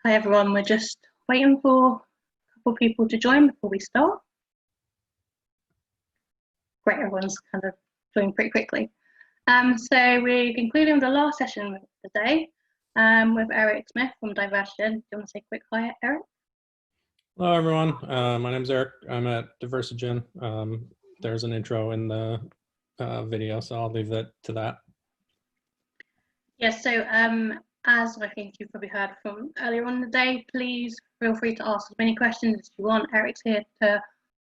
Hi everyone, we're just waiting for a couple of people to join before we start. Great, everyone's kind of joined pretty quickly. So we're concluding the last session of the day with Eric Smith from Diversigen. Do you want to say a quick hi, Eric? Hello everyone, my name is Eric. I'm at Diversigen. There's an intro in the video, so I'll leave that to that. Yes, so as I think you've probably heard from earlier on in the day, please feel free to ask as many questions as you want. Eric's here to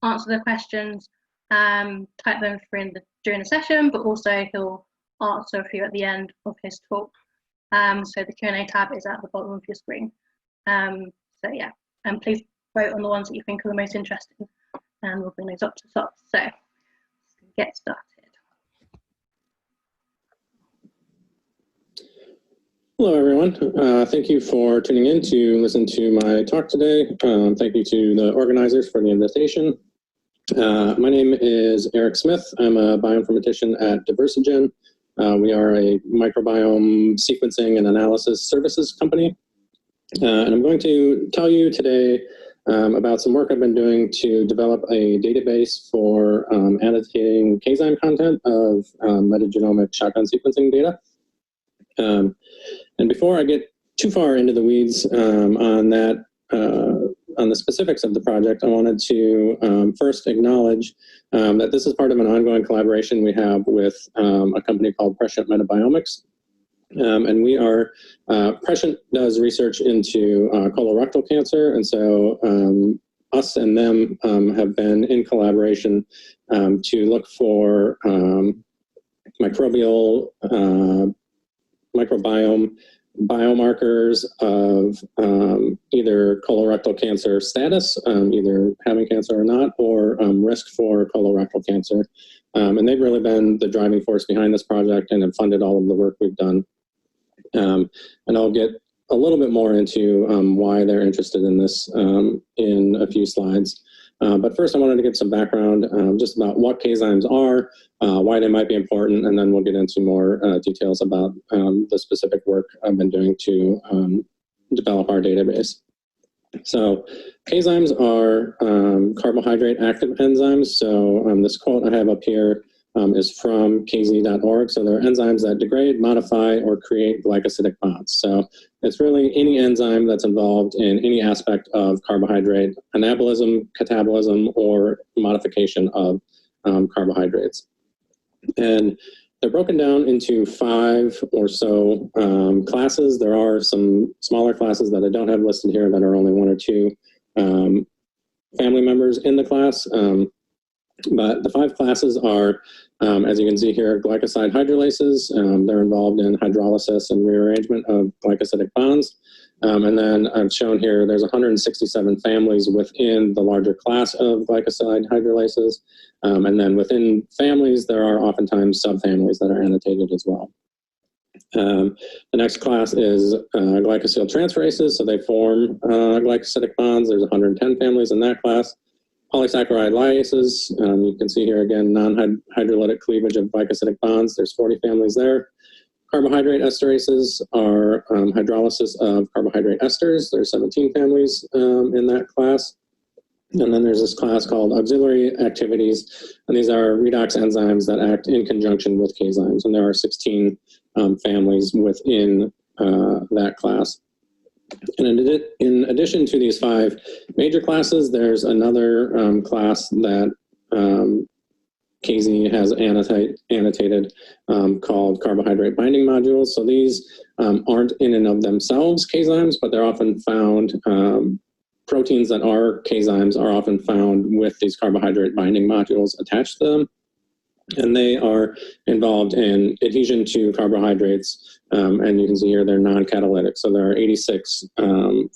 answer the questions, type them through during the session, but also he'll answer a few at the end of his talk. So the Q&A tab is at the bottom of your screen. So yeah, and please vote on the ones that you think are the most interesting, and we'll bring those up to the top. So let's get started. Hello, everyone. Thank you for tuning in to listen to my talk today. Thank you to the organizers for the invitation. My name is Eric Smith. I'm a bioinformatician at Diversigen. We are a microbiome sequencing and analysis services company. And I'm going to tell you today about some work I've been doing to develop a database for annotating CAZyme content of metagenomic shotgun sequencing data. And before I get too far into the weeds on that, on the specifics of the project, I wanted to first acknowledge that this is part of an ongoing collaboration we have with a company called Prescient Metabiomics. And we are, Prescient does research into colorectal cancer, and so us and them have been in collaboration to look for microbiome biomarkers of either colorectal cancer status, either having cancer or not, or risk for colorectal cancer. And they've really been the driving force behind this project and have funded all of the work we've done. And I'll get a little bit more into why they're interested in this in a few slides. But first I wanted to give some background just about what CAZymes are, why they might be important, and then we'll get into more details about the specific work I've been doing to develop our database. So CAZymes are carbohydrate active enzymes. So this quote I have up here is from CAZy.org. So they're enzymes that degrade, modify, or create glycosidic bonds. So it's really any enzyme that's involved in any aspect of carbohydrate anabolism, catabolism, or modification of carbohydrates. And they're broken down into 5 or so classes. There are some smaller classes that I don't have listed here that are only 1 or 2 family members in the class. But the 5 classes are, as you can see here, glycoside hydrolases. They're involved in hydrolysis and rearrangement of glycosidic bonds. And then I've shown here there's 167 families within the larger class of glycoside hydrolases. And then within families, there are oftentimes subfamilies that are annotated as well. The next class is glycosyl transferases. So they form glycosidic bonds. There's 110 families in that class. Polysaccharide lyases, you can see here again, non-hydrolytic cleavage of glycosidic bonds. There's 40 families there. Carbohydrate esterases are hydrolysis of carbohydrate esters. There's 17 families in that class. And then there's this class called auxiliary activities, and these are redox enzymes that act in conjunction with CAZymes, and there are 16 families within that class. And in addition to these 5 major classes, there's another class that CAZy has annotated called carbohydrate binding modules. So these aren't in and of themselves CAZymes, but they're often found, proteins that are CAZymes are often found with these carbohydrate binding modules attached to them. And they are involved in adhesion to carbohydrates, and you can see here they're non-catalytic. So there are 86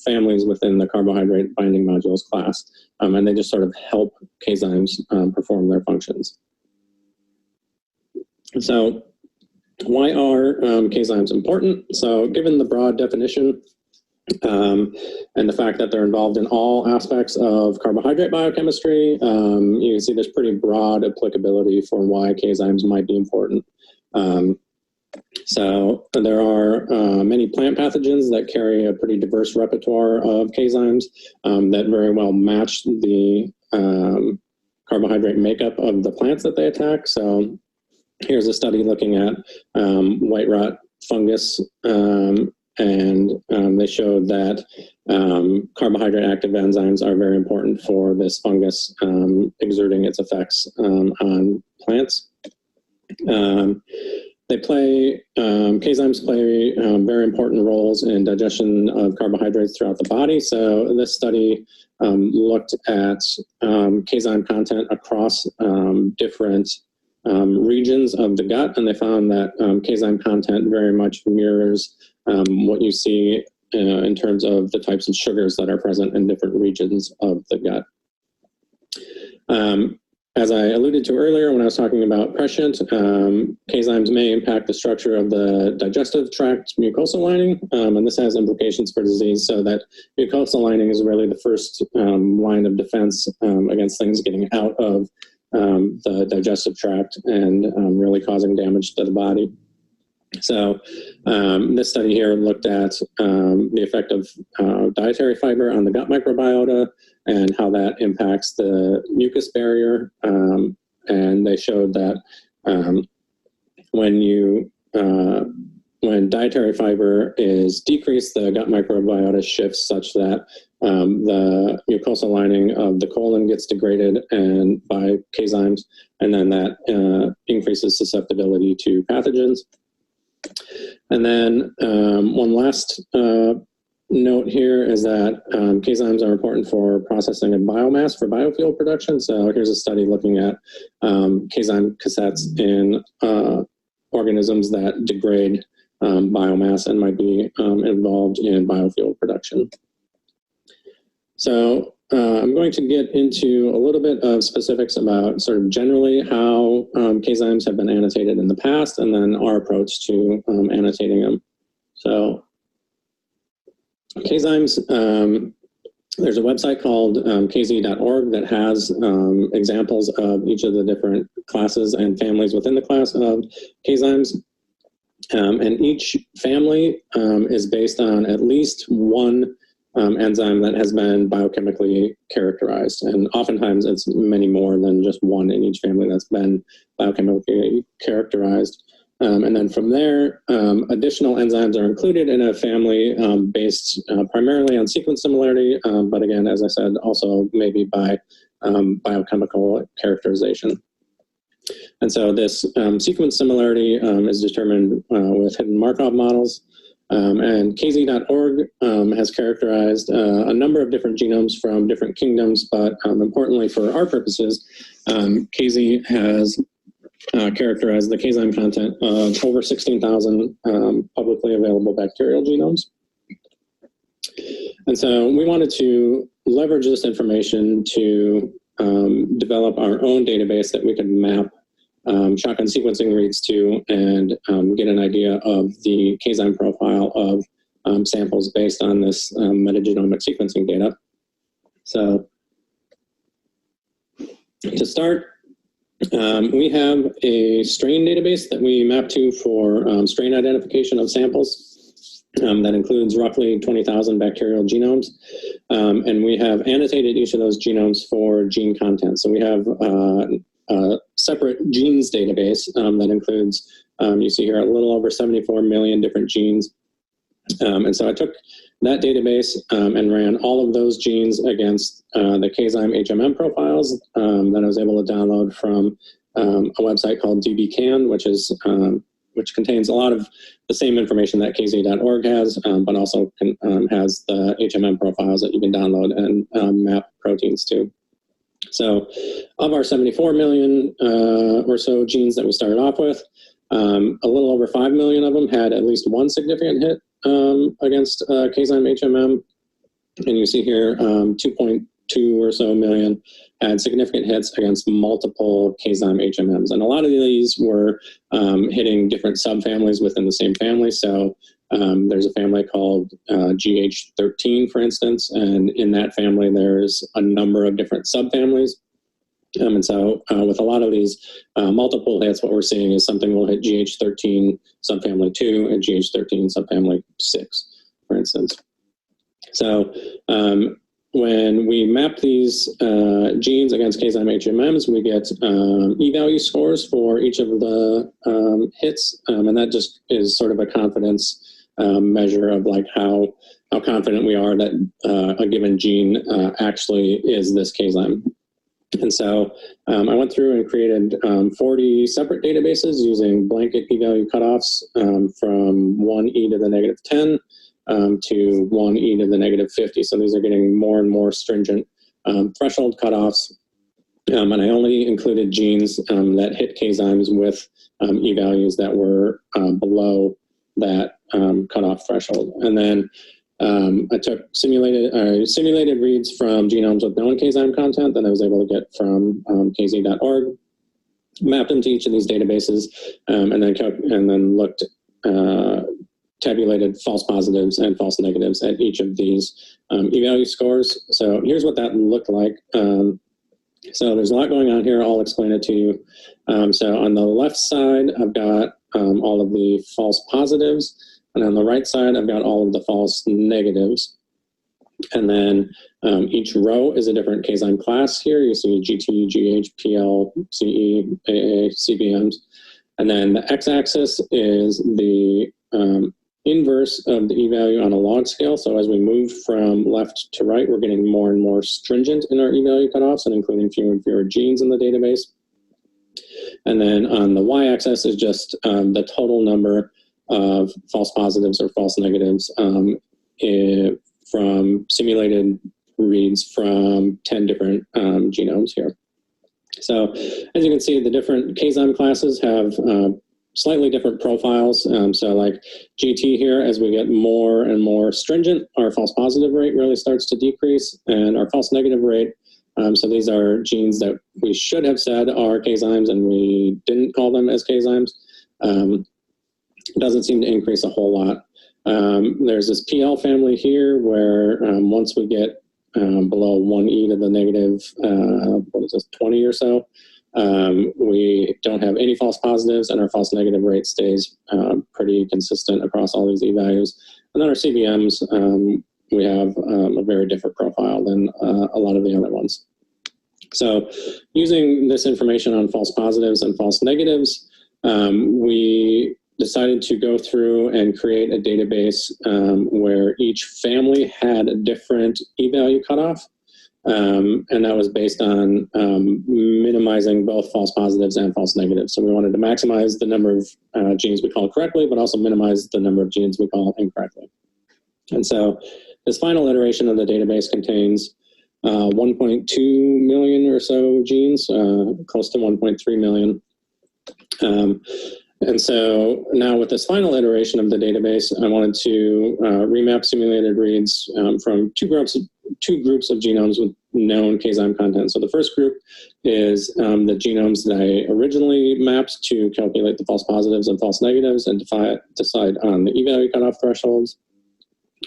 families within the carbohydrate binding modules class, and they just sort of help CAZymes perform their functions. So why are CAZymes important? So given the broad definition, and the fact that they're involved in all aspects of carbohydrate biochemistry, you can see there's pretty broad applicability for why CAZymes might be important. So there are many plant pathogens that carry a pretty diverse repertoire of CAZymes that very well match the carbohydrate makeup of the plants that they attack. So here's a study looking at white rot fungus, and they showed that carbohydrate active enzymes are very important for this fungus exerting its effects on plants. CAZymes play very important roles in digestion of carbohydrates throughout the body. So this study looked at CAZyme content across different regions of the gut, and they found that CAZyme content very much mirrors what you see in terms of the types of sugars that are present in different regions of the gut. As I alluded to earlier when I was talking about prescient, CAZymes may impact the structure of the digestive tract mucosal lining, and this has implications for disease, so that mucosal lining is really the first line of defense against things getting out of the digestive tract and really causing damage to the body. So this study here looked at the effect of dietary fiber on the gut microbiota and how that impacts the mucus barrier. And they showed that when dietary fiber is decreased, the gut microbiota shifts such that the mucosal lining of the colon gets degraded and by CAZymes, and then that increases susceptibility to pathogens. And then one last note here is that CAZymes are important for processing of biomass for biofuel production. So here's a study looking at CAZyme cassettes in organisms that degrade biomass and might be involved in biofuel production. So I'm going to get into a little bit of specifics about sort of generally how CAZymes have been annotated in the past, and then our approach to annotating them. So CAZymes, there's a website called CAZy.org that has examples of each of the different classes and families within the class of CAZymes. And each family is based on at least one enzyme that has been biochemically characterized. And oftentimes it's many more than just one in each family that's been biochemically characterized. And then from there, additional enzymes are included in a family based primarily on sequence similarity, but again, as I said, also maybe by biochemical characterization. And so this sequence similarity is determined with hidden Markov models. And CAZy.org has characterized a number of different genomes from different kingdoms, but importantly for our purposes, CAZy has characterized the CAZyme content of over 16,000 publicly available bacterial genomes. And so we wanted to leverage this information to develop our own database that we could map shotgun sequencing reads to and get an idea of the CAZyme profile of samples based on this metagenomic sequencing data. So to start, we have a strain database that we map to for strain identification of samples that includes roughly 20,000 bacterial genomes. And we have annotated each of those genomes for gene content. So we have a separate genes database that includes, you see here, a little over 74 million different genes. And so I took that database and ran all of those genes against the CAZyme HMM profiles that I was able to download from a website called dbcan, which contains a lot of the same information that CAZy.org has, but also has the HMM profiles that you can download and map proteins to. So of our 74 million or so genes that we started off with, a little over 5 million of them had at least one significant hit against CAZyme HMM. And you see here 2.2 or so million had significant hits against multiple CAZyme HMMs. And a lot of these were hitting different subfamilies within the same family. So there's a family called GH13, for instance, and in that family there's a number of different subfamilies. And so with a lot of these multiple hits, what we're seeing is something will hit GH13 subfamily 2 and GH13 subfamily 6, for instance. So when we map these genes against CAZyme HMMs, we get e-value scores for each of the hits, and that just is sort of a confidence measure of like how confident we are that a given gene actually is this CAZyme. And so I went through and created 40 separate databases using blanket p-value cutoffs from 1e to the negative 10 to 1e to the negative 50. So these are getting more and more stringent threshold cutoffs. And I only included genes that hit CAZymes with e-values that were below that cutoff threshold. And then I took simulated reads from genomes with known CAZyme content that I was able to get from CAZy.org, mapped them to each of these databases, and then looked, tabulated false positives and false negatives at each of these e-value scores. So here's what that looked like. So there's a lot going on here. I'll explain it to you. So on the left side, I've got all of the false positives. And on the right side, I've got all of the false negatives. And then each row is a different CAZyme class here. You see GT, GH, PL, CE, AA, CBMs. And then the x-axis is the inverse of the e-value on a log scale. So as we move from left to right, we're getting more and more stringent in our e-value cutoffs and including fewer and fewer genes in the database. And then on the y-axis is just the total number of false positives or false negatives from simulated reads from 10 different genomes here. So as you can see, the different CAZyme classes have slightly different profiles. So like GT here, as we get more and more stringent, our false positive rate really starts to decrease, and our false negative rate, so these are genes that we should have said are CAZymes and we didn't call them as CAZymes, doesn't seem to increase a whole lot. There's this PL family here where once we get below 1e to the negative, 20 or so, we don't have any false positives and our false negative rate stays pretty consistent across all these e-values. And then our CBMs, we have a very different profile than a lot of the other ones. So using this information on false positives and false negatives, we decided to go through and create a database where each family had a different e-value cutoff. And that was based on minimizing both false positives and false negatives. So we wanted to maximize the number of genes we call correctly, but also minimize the number of genes we call incorrectly. And so this final iteration of the database contains 1.2 million or so genes, close to 1.3 million. And so now with this final iteration of the database, I wanted to remap simulated reads from two groups of genomes with known CAZyme content. So the first group is the genomes that I originally mapped to calculate the false positives and false negatives and decide on the e-value cutoff thresholds.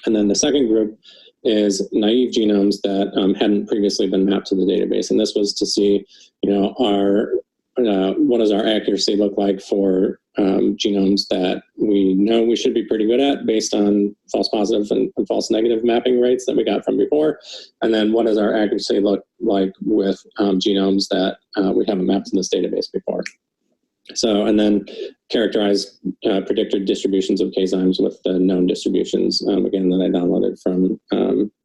And then the second group is naive genomes that hadn't previously been mapped to the database. And this was to see, what does our accuracy look like for genomes that we know we should be pretty good at based on false positive and false negative mapping rates that we got from before? And then what does our accuracy look like with genomes that we haven't mapped to this database before? So, and then characterize predicted distributions of CAZymes with the known distributions, again, that I downloaded from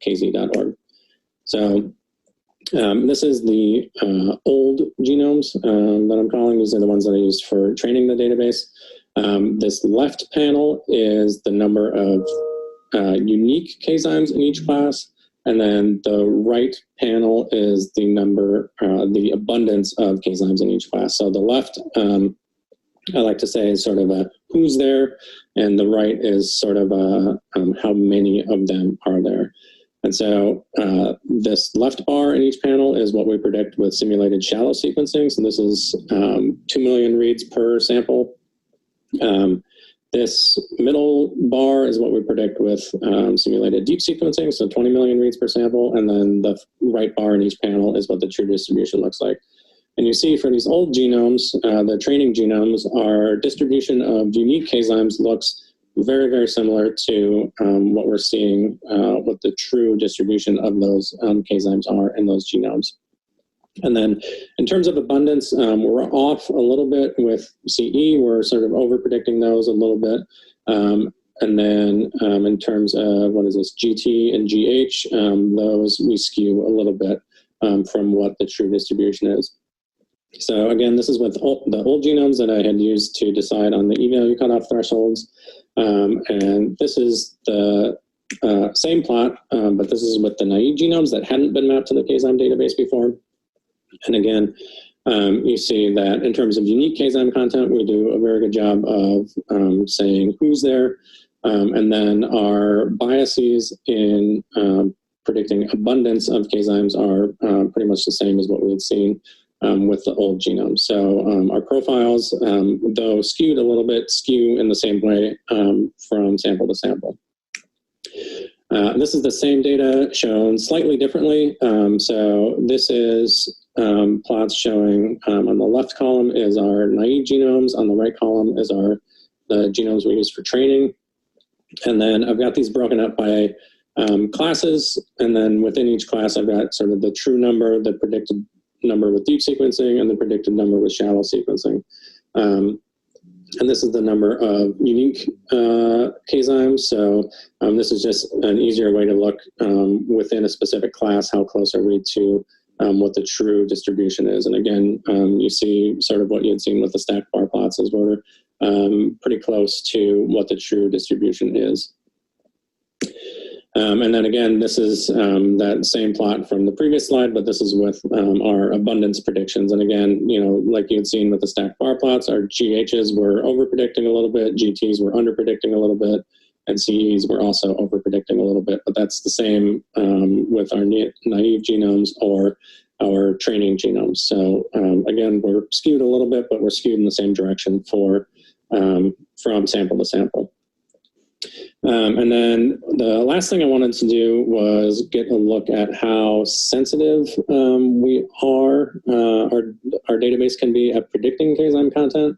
CAZy.org. So this is the old genomes that I'm calling. These are the ones that I used for training the database. This left panel is the number of unique CAZymes in each class. And then the right panel is the number, the abundance of CAZymes in each class. So the left, I like to say, is sort of a who's there, and the right is sort of a how many of them are there. And so this left bar in each panel is what we predict with simulated shallow sequencing. So this is 2 million reads per sample. This middle bar is what we predict with simulated deep sequencing, so 20 million reads per sample. And then the right bar in each panel is what the true distribution looks like. And you see for these old genomes, the training genomes, our distribution of unique CAZymes looks very, very similar to what we're seeing, what the true distribution of those CAZymes are in those genomes. And then in terms of abundance, we're off a little bit with CE. We're sort of over-predicting those a little bit. And then in terms of, what is this, GT and GH, those we skew a little bit from what the true distribution is. So again, this is with the old genomes that I had used to decide on the E-value cutoff thresholds. And this is the same plot, but this is with the naive genomes that hadn't been mapped to the CAZyme database before. And again, you see that in terms of unique CAZyme content, we do a very good job of saying who's there. And then our biases in predicting abundance of CAZymes are pretty much the same as what we had seen with the old genome. So our profiles, though skewed a little bit, skew in the same way from sample to sample. This is the same data shown slightly differently. So this is plots showing on the left column is our naive genomes, on the right column is the genomes we use for training. And then I've got these broken up by classes, and then within each class I've got sort of the true number, the predicted number with deep sequencing, and the predicted number with shallow sequencing. And this is the number of unique CAZymes. So this is just an easier way to look within a specific class, how close are we to what the true distribution is. And again, you see sort of what you had seen with the stacked bar plots is we're pretty close to what the true distribution is. And then again, this is that same plot from the previous slide, but this is with our abundance predictions. And again, you know, like you had seen with the stacked bar plots, our GHs were over predicting a little bit, GTs were under predicting a little bit, and CEs were also over predicting a little bit. But that's the same with our naive genomes or our training genomes. So again, we're skewed a little bit, but we're skewed in the same direction for from sample to sample. And then the last thing I wanted to do was get a look at how sensitive we are, our database can be at predicting CAZyme content.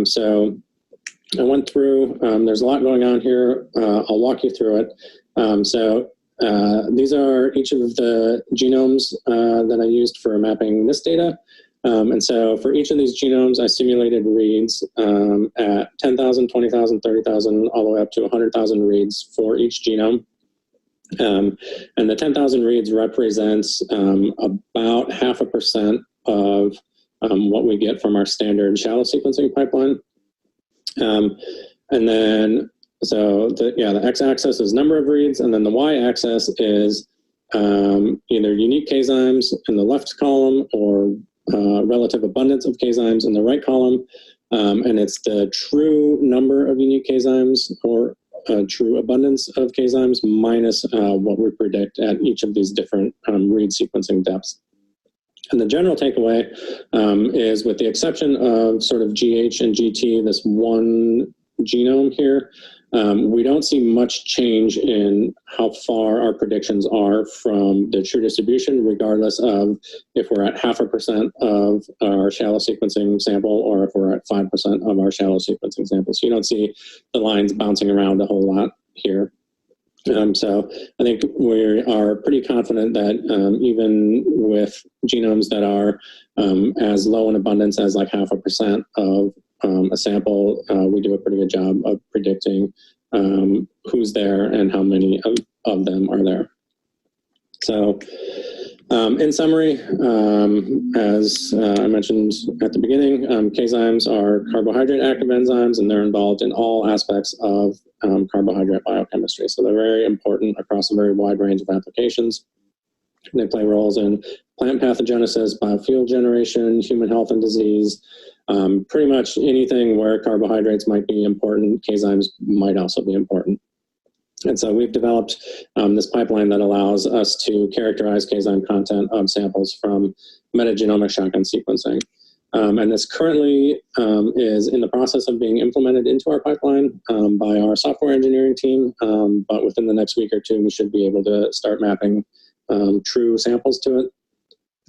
So I went through, there's a lot going on here. I'll walk you through it. So these are each of the genomes that I used for mapping this data. And so for each of these genomes, I simulated reads at 10,000, 20,000, 30,000, all the way up to 100,000 reads for each genome. And the 10,000 reads represents about 0.5% of what we get from our standard shallow sequencing pipeline. And then, so the x-axis is number of reads, and then the y-axis is either unique CAZymes in the left column or relative abundance of CAZymes in the right column, and it's the true number of unique CAZymes or true abundance of CAZymes minus what we predict at each of these different read sequencing depths. And the general takeaway is, with the exception of sort of GH and GT, this one genome here, we don't see much change in how far our predictions are from the true distribution, regardless of if we're at 0.5% of our shallow sequencing sample or if we're at 5% of our shallow sequencing sample. So you don't see the lines bouncing around a whole lot here. So I think we are pretty confident that even with genomes that are as low in abundance as like 0.5% of a sample, we do a pretty good job of predicting who's there and how many of them are there. So in summary, as I mentioned at the beginning, CAZymes are carbohydrate active enzymes, and they're involved in all aspects of carbohydrate biochemistry. So they're very important across a very wide range of applications. They play roles in plant pathogenesis, biofuel generation, human health and disease. Pretty much anything where carbohydrates might be important, CAZymes might also be important. And so we've developed this pipeline that allows us to characterize CAZyme content of samples from metagenomic shotgun sequencing. And this currently is in the process of being implemented into our pipeline by our software engineering team. But within the next week or two, we should be able to start mapping true samples to it.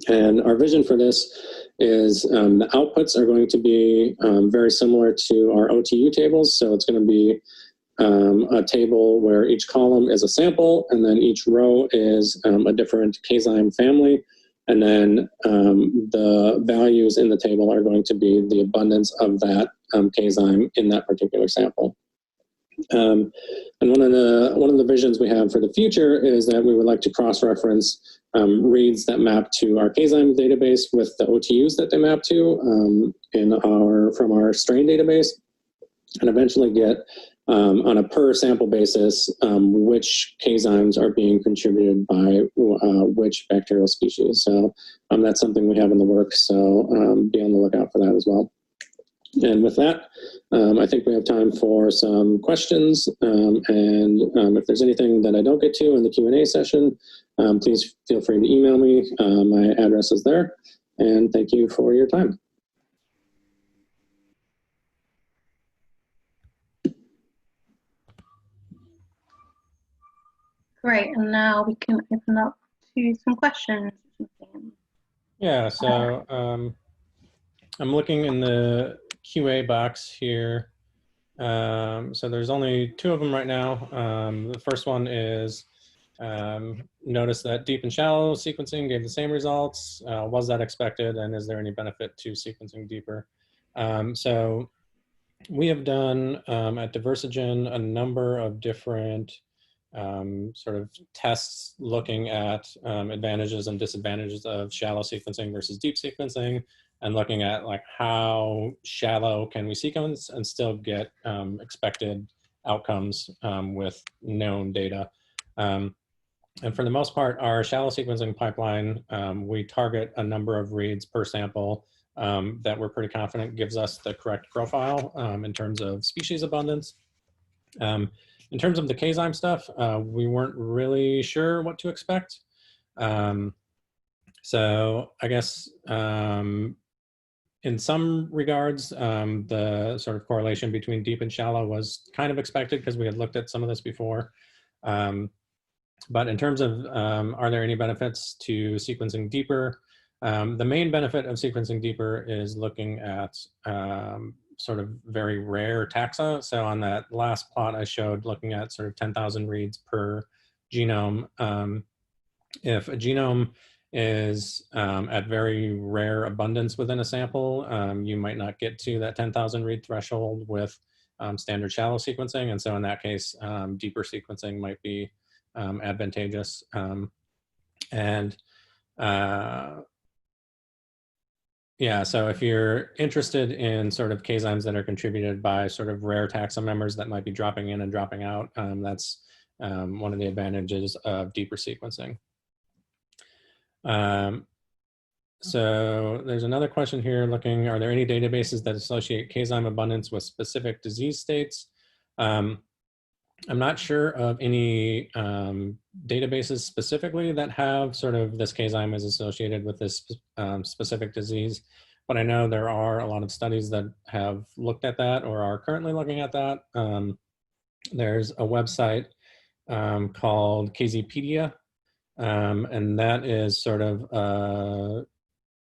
And our vision for this is the outputs are going to be very similar to our OTU tables. So it's going to be a table where each column is a sample, and then each row is a different CAZyme family. And then the values in the table are going to be the abundance of that CAZyme in that particular sample. And one of the visions we have for the future is that we would like to cross-reference reads that map to our CAZyme database with the OTUs that they map to from our strain database, and eventually get on a per sample basis which CAZymes are being contributed by which bacterial species. So that's something we have in the works. So be on the lookout for that as well. And with that, I think we have time for some questions. And if there's anything that I don't get to in the Q&A session, please feel free to email me. My address is there. And thank you for your time. Great, and now we can open up to some questions. Yeah, so I'm looking in the QA box here. So there's only 2 of them right now. The first one is, notice that deep and shallow sequencing gave the same results. Was that expected, and is there any benefit to sequencing deeper? So we have done at Diversigen a number of different sort of tests looking at advantages and disadvantages of shallow sequencing versus deep sequencing, and looking at like how shallow can we sequence and still get expected outcomes with known data. And for the most part, our shallow sequencing pipeline, we target a number of reads per sample that we're pretty confident gives us the correct profile in terms of species abundance. In terms of the CAZyme stuff, we weren't really sure what to expect. So I guess in some regards, the sort of correlation between deep and shallow was kind of expected because we had looked at some of this before. But in terms of are there any benefits to sequencing deeper, the main benefit of sequencing deeper is looking at sort of very rare taxa. So on that last plot I showed, looking at sort of 10,000 reads per genome, if a genome is at very rare abundance within a sample, you might not get to that 10,000 read threshold with standard shallow sequencing. And so in that case, deeper sequencing might be advantageous. Yeah, so if you're interested in sort of CAZymes that are contributed by sort of rare taxa members that might be dropping in and dropping out, that's one of the advantages of deeper sequencing. So there's another question here looking, are there any databases that associate CAZyme abundance with specific disease states? I'm not sure of any databases specifically that have sort of this CAZyme is associated with this specific disease, but I know there are a lot of studies that have looked at that or are currently looking at that. There's a website called CAZypedia, and that is sort of a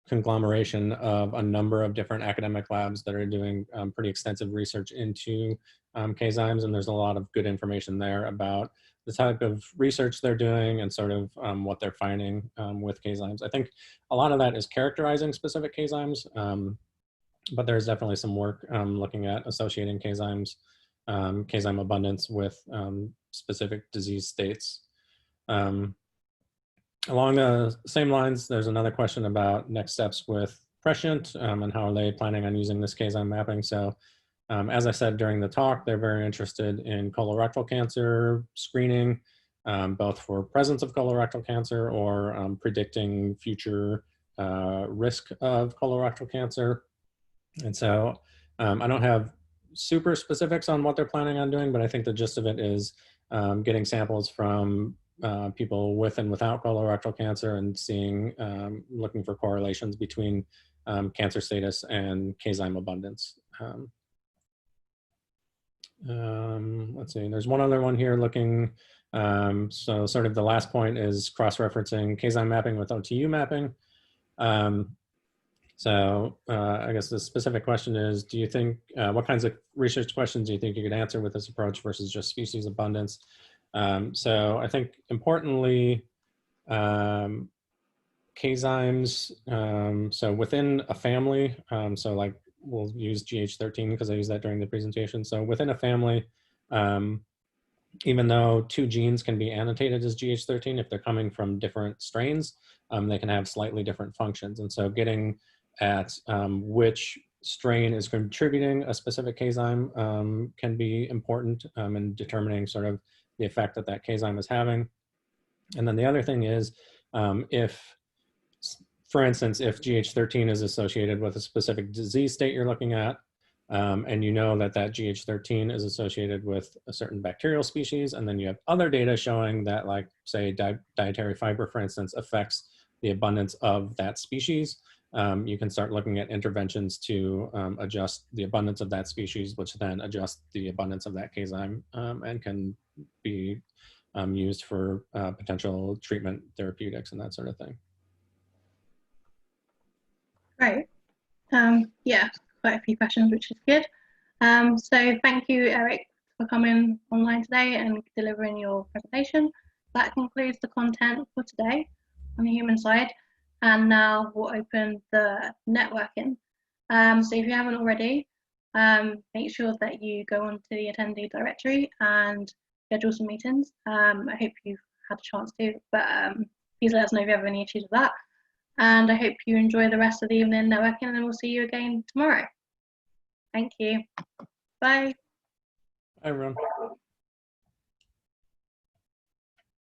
conglomeration of a number of different academic labs that are doing pretty extensive research into CAZymes, and there's a lot of good information there about the type of research they're doing and sort of what they're finding with CAZymes. I think a lot of that is characterizing specific CAZymes, but there's definitely some work looking at associating CAZymes, CAZyme abundance with specific disease states. Along the same lines, there's another question about next steps with Prescient and how are they planning on using this CAZyme mapping. So as I said during the talk, they're very interested in colorectal cancer screening, both for presence of colorectal cancer or predicting future risk of colorectal cancer. And so I don't have super specifics on what they're planning on doing, but I think the gist of it is getting samples from people with and without colorectal cancer and seeing, looking for correlations between cancer status and CAZyme abundance. Let's see, there's one other one here looking, so sort of the last point is cross-referencing CAZyme mapping with OTU mapping. So I guess the specific question is, do you think, what kinds of research questions do you think you could answer with this approach versus just species abundance? So I think importantly, CAZymes, so within a family, so like we'll use GH13 because I used that during the presentation. So within a family, even though 2 genes can be annotated as GH13, if they're coming from different strains, they can have slightly different functions. And so getting at which strain is contributing a specific CAZyme can be important in determining sort of the effect that that CAZyme is having. And then the other thing is, if, for instance, if GH13 is associated with a specific disease state you're looking at, and you know that that GH13 is associated with a certain bacterial species, and then you have other data showing that, like, say, dietary fiber, for instance, affects the abundance of that species, you can start looking at interventions to adjust the abundance of that species, which then adjust the abundance of that CAZyme and can be used for potential treatment therapeutics and that sort of thing. Great. Yeah, quite a few questions, which is good. So thank you, Eric, for coming online today and delivering your presentation. That concludes the content for today on the human side. And now we'll open the networking. So if you haven't already, make sure that you go onto the attendee directory and schedule some meetings. I hope you've had a chance to, but please let us know if you have any issues with that. And I hope you enjoy the rest of the evening networking, and then we'll see you again tomorrow. Thank you. Bye. Hi, everyone.